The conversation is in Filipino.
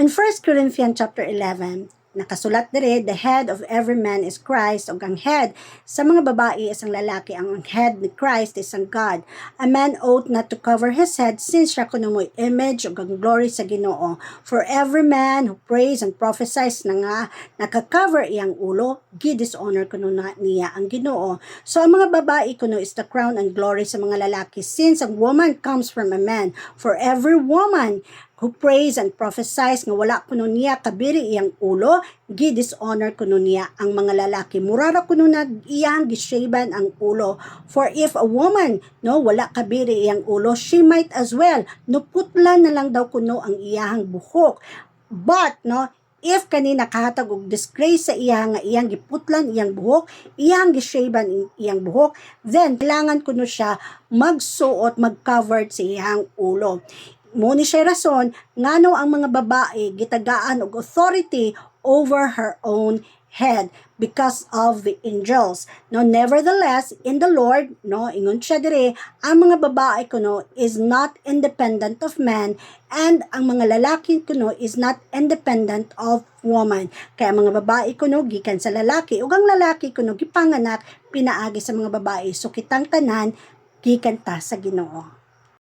In 1 Corinthians chapter 11, nakasulat dire, the head of every man is Christ, o ang head sa mga babae is ang lalaki, ang head ni Christ is ang God. A man ought not to cover his head since siya kuno mo'y image o ang glory sa Ginoo. For every man who prays and prophesies na nga nakakover iyang ulo, gi-dishonor kuno na niya ang Ginoo. So ang mga babae kuno is the crown and glory sa mga lalaki since a woman comes from a man. For every woman who prays and prophesies nga wala kuno niya kabiri iyang ulo, gi-dishonor kuno niya ang mga lalaki. Murara kuno na iyang gishaban ang ulo. For if a woman wala kabiri iyang ulo, she might as well putlan na lang daw kuno ang iyang buhok. But if kani nakahatag og disgrace sa iya nga iyang giputlan iyang buhok, iyang gishaban iyang buhok, then kailangan kuno siya magsuot, mag-covered sa iyang ulo. Muni siya rason ngano ang mga babae gitagaan og authority over her own head because of the angels. Nevertheless, in the Lord, ingon siya dire, ang mga babae kuno is not independent of man, and ang mga lalaki kuno is not independent of woman. Kaya mga babae kuno gikan sa lalaki, ug ang lalaki kuno gipanganak pinaagi sa mga babae. So kitang tanan gikan ta sa Ginoo.